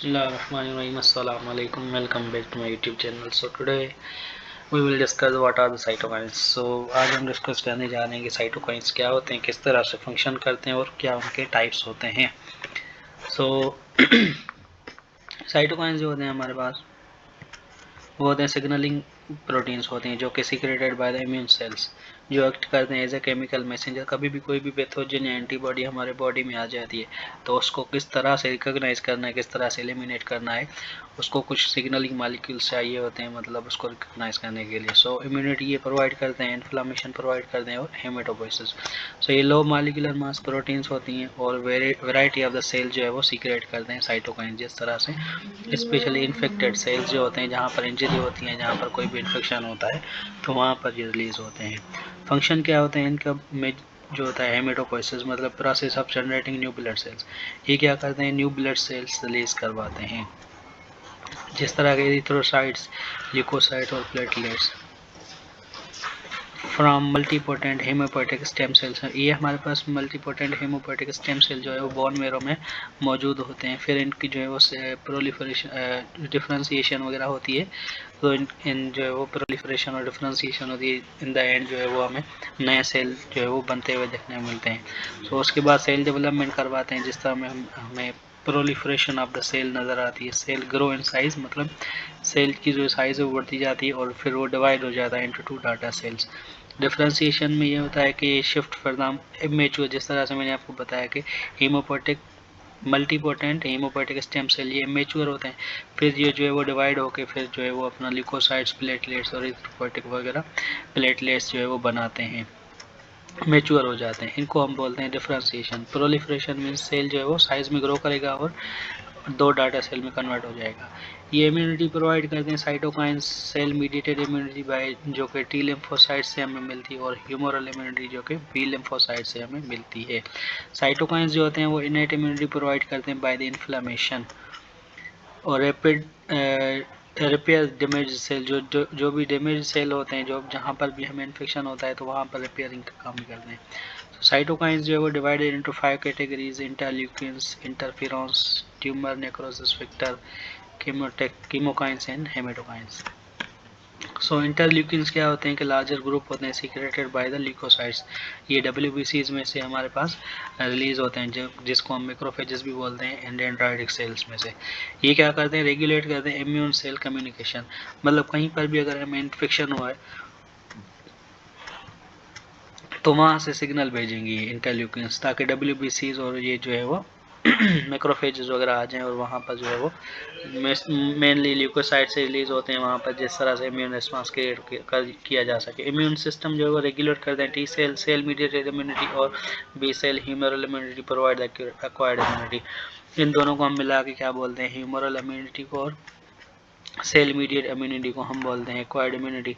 Bismillahirrahmanirrahim. Assalamu alaikum. Welcome back to my YouTube channel. So today we will discuss what are the cytokines. So आज हम discuss करने जा रहे हैं कि साइटोकाइंस क्या होते हैं, किस तरह से फंक्शन करते हैं और क्या उनके टाइप्स होते हैं. So साइटोकाइंस जो होते हैं हमारे पास वो होते हैं सिग्नलिंग प्रोटीन्स होते हैं जो कि secreted by the immune cells, जो एक्ट करते हैं एज ए केमिकल मैसेंजर. कभी भी कोई भी पैथोजन या एंटीबॉडी हमारे बॉडी में आ जाती है तो उसको किस तरह से रिकॉग्नाइज करना है, किस तरह से एलिमिनेट करना है, उसको कुछ सिग्नलिंग मॉलिक्यूल्स चाहिए होते हैं, मतलब उसको रिकॉग्नाइज करने के लिए. सो इम्यूनिटी ये प्रोवाइड करते हैं, इन्फ्लामेशन प्रोवाइड करते हैं और हेमेटोपोइसिस. सो ये लो मॉलिक्यूलर मास प्रोटीन्स होती हैं और वेराइटी ऑफ द सेल जो है वो सीक्रेट करते हैं साइटोकाइन. जिस तरह से स्पेशली इन्फेक्टेड सेल्स जो होते हैं, जहाँ पर इंजरी होती है, जहाँ पर कोई भी इन्फेक्शन होता है तो वहाँ पर ये रिलीज होते हैं. फंक्शन क्या होते हैं इनका में जो होता है हेमेटोपोइसिस, मतलब process of generating new blood cells. ये क्या करते हैं, न्यू ब्लड सेल्स रिलीज करवाते हैं, जिस तरह के एरिथ्रोसाइट्स, ल्यूकोसाइट और platelets from multipotent haemopoietic stem cells. ये हमारे पास मल्टीपोटेंट हेमोपोएटिक स्टेम सेल जो है वो बोन मेरो में मौजूद होते हैं. फिर इनकी जो है वो प्रोलिफरेशन डिफ्रेंसिएशन वगैरह होती है, तो इन जो है वो प्रोलिफरेशन और डिफ्रेंसिएशन होती है. इन द एंड जो है वो हमें नए सेल जो है वो बनते हुए देखने को मिलते हैं. तो उसके बाद सेल डेवलपमेंट करवाते हैं, जिस तरह में हमें प्रोलिफरेशन ऑफ द सेल नज़र आती है. सेल ग्रो इन साइज, मतलब सेल की जो साइज़ है वो बढ़ती जाती है और फिर वो डिवाइड हो जाता है इंटू 2 डाटा सेल्स. डिफ्रेंसिएशन में ये होता है कि शिफ्ट फ्रॉम इमेच्योर, जिस तरह से मैंने आपको बताया कि haemopoietic multipotent haemopoietic stem cell ये इमेच्योर होते हैं, फिर ये जो है वो डिवाइड होकर फिर जो है वो अपना ल्यूकोसाइट्स, प्लेटलेट्स और एरिथ्रोपोएटिक वगैरह प्लेटलेट्स जो है वो बनाते हैं, मेच्योर हो जाते हैं. इनको हम बोलते हैं डिफ्रेंसिएशन. प्रोलिफरेशन मीन्स सेल जो है वो साइज में ग्रो करेगा और 2 डाटा सेल में कन्वर्ट हो जाएगा. ये इम्यूनिटी प्रोवाइड करते हैं cytokines, cell mediated immunity by जो कि टी लिम्फोसाइट से हमें मिलती है और ह्यूमरल इम्यूनिटी जो कि बी लिम्फोसाइट से हमें मिलती है. साइटोकाइंस जो होते हैं वो इनेट इम्यूनिटी प्रोवाइड करते हैं बाय द इन्फ्लेमेशन और रैपिड रिपेयर डैमेज सेल. जो भी डैमेज सेल होते हैं, जो जहाँ पर भी हमें इन्फेक्शन होता है तो वहाँ पर रिपेयरिंग का काम करते हैं. साइटोकाइंस जो है वो divided into 5 categories: interleukins, interferons, tumour necrosis factor, chemokines and hematokines. So interleukins क्या होते हैं कि लार्जर ग्रुप होते हैं सीक्रेटेड बाय द ल्यूकोसाइट्स. ये डब्ल्यूबीसीज में से हमारे पास रिलीज होते हैं, जिसको हम मैक्रोफेजेस भी बोलते हैं, एंड डेंड्राइटिक सेल्स में से. ये क्या करते हैं, रेगुलेट करते हैं इम्यून सेल कम्युनिकेशन. मतलब कहीं पर भी अगर हमें इन्फेक्शन हुआ है तो वहाँ से सिग्नल भेजेंगे इंटरल्यूकिन्स, ताकि डब्ल्यूबीसीज और ये जो है वो मैक्रोफेजेस वगैरह आ जाएं और वहाँ पर जो है वो मेनली ल्यूकोसाइट से रिलीज होते हैं वहाँ पर, जिस तरह से इम्यून रिस्पांस क्रिएट किया जा सके. इम्यून सिस्टम जो है वो रेगुलेट करते हैं T cell, cell mediated immunity और B cell humoral immunity provide acquired immunity. इन दोनों को हम मिला के क्या बोलते हैं, ह्यूमरल इम्यूनिटी को और सेल मीडिएट इम्यूनिटी को हम बोलते हैं acquired immunity.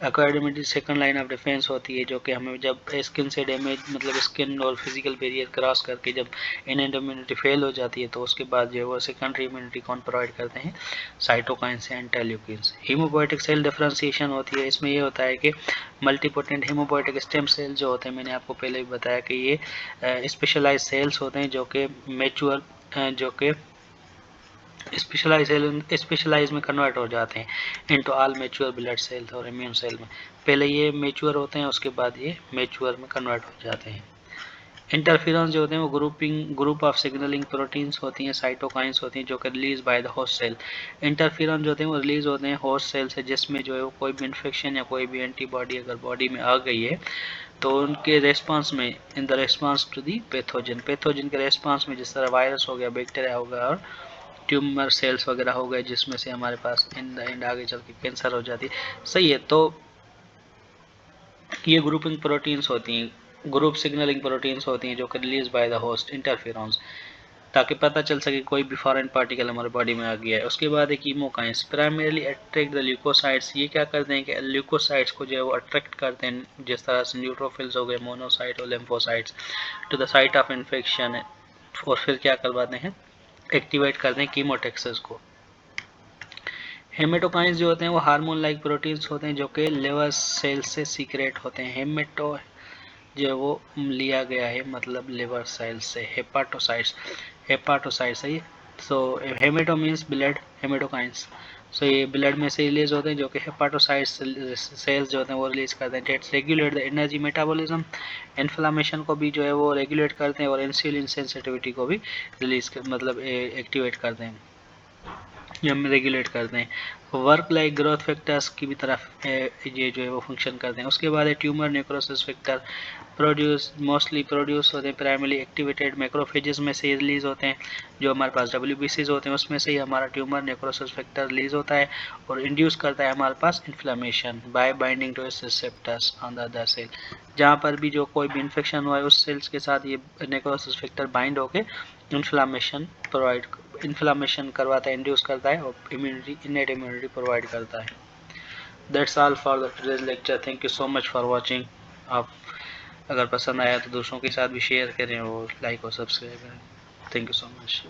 Acquired immunity second line of defence होती है, जो कि हमें जब स्किन से डैमेज, मतलब स्किन और फिजिकल बैरियर क्रॉस करके जब इनेंट इम्यूनिटी फेल हो जाती है तो उसके बाद जो है वो सेकेंडरी इम्यूनिटी कौन प्रोवाइड करते हैं, cytokines and interleukins. Haemopoietic cell differentiation होती है. इसमें ये होता है कि मल्टीपोटेंट हीमोपोएटिक स्टेम सेल जो होते हैं, मैंने आपको पहले भी बताया कि ये स्पेशलाइज सेल्स होते हैं जो कि मेच्योर जो कि स्पेशलाइज में कन्वर्ट हो जाते हैं into all mature blood cells और इम्यून सेल में. पहले ये मेच्योर होते हैं, उसके बाद ये मेच्योर में कन्वर्ट हो जाते हैं. इंटरफेरेंस जो होते हैं वो ग्रुप ऑफ सिग्नलिंग प्रोटीन्स होती हैं, साइटोकाइंस होती हैं, जो कि release by the host cell. Interferons जो होते हैं वो रिलीज होते हैं होस्ट सेल से, जिसमें जो है वो कोई भी इन्फेक्शन या कोई भी एंटीबॉडी अगर बॉडी में आ गई है तो उनके रेस्पॉन्स में, in the response to the pathogen के रेस्पॉन्स में, जिस तरह वायरस हो गया, बैक्टीरिया हो गया और ट्यूमर सेल्स वगैरह हो गए, जिसमें से हमारे पास इन द एंड आगे चल के कैंसर हो जाती है. सही है. तो ये ग्रुपिंग प्रोटीन्स होती हैं, ग्रुप सिग्नलिंग प्रोटीन्स होती हैं जो कि release by the host interferons, ताकि पता चल सके कोई भी फॉरेन पार्टिकल हमारे बॉडी में आ गया है. उसके बाद एक chemokines primarily attract the leukocytes. ये क्या करते हैं कि ल्यूकोसाइट्स को जो है वो अट्रैक्ट करते हैं, जिस तरह से न्यूट्रोफिल्स हो गए, मोनोसाइट और lymphocytes, to the site of infection. और फिर क्या करवाते हैं, एक्टिवेट करते हैं कीमोटेक्सिस को. हेमेटोकाइंस जो होते हैं वो हार्मोन लाइक प्रोटीन्स होते हैं जो कि लिवर सेल से सीक्रेट होते हैं. हेमेटो जो है वो लिया गया है मतलब लिवर सेल से. हेपाटोसाइट्स है ये सो हेमेटो मीन्स ब्लड, हेमेटोकाइंस। सो ये ब्लड में से रिलीज होते हैं, जो कि हेपाटोसाइट सेल्स जो होते हैं वो रिलीज करते हैं। That's regulate the energy metabolism, inflammation को भी जो है वो रेगुलेट करते हैं, और इंसुलिन सेंसिटिविटी को भी रिलीज मतलब एक्टिवेट करते हैं, हम रेगुलेट करते हैं। वर्क लाइक ग्रोथ फैक्टर्स की भी तरफ ये जो है वो फंक्शन करते हैं। उसके बाद है tumour necrosis factor, mostly produce होते हैं प्राइमरी एक्टिवेटेड मैक्रोफेजेस में से रिलीज होते हैं। जो हमारे पास WBCs होते हैं उसमें से ही हमारा ट्यूमर नेक्रोसिस फैक्टर रिलीज होता है, और इंड्यूस करता है हमारे पास inflammation by binding to receptors on the other cell. जहाँ पर भी जो कोई भी इन्फेक्शन हुआ है उस सेल्स के साथ ये नेक्रोसिस फैक्टर बाइंड होकर इन्फ्लामेशन करवाता है, इंड्यूस करता है, और इम्यूनिटी, इनेट इम्यूनिटी प्रोवाइड करता है। That's all for the today's lecture. Thank you so much for watching. आप अगर पसंद आया तो दूसरों के साथ भी शेयर करें और लाइक और सब्सक्राइब करें। Thank you so much.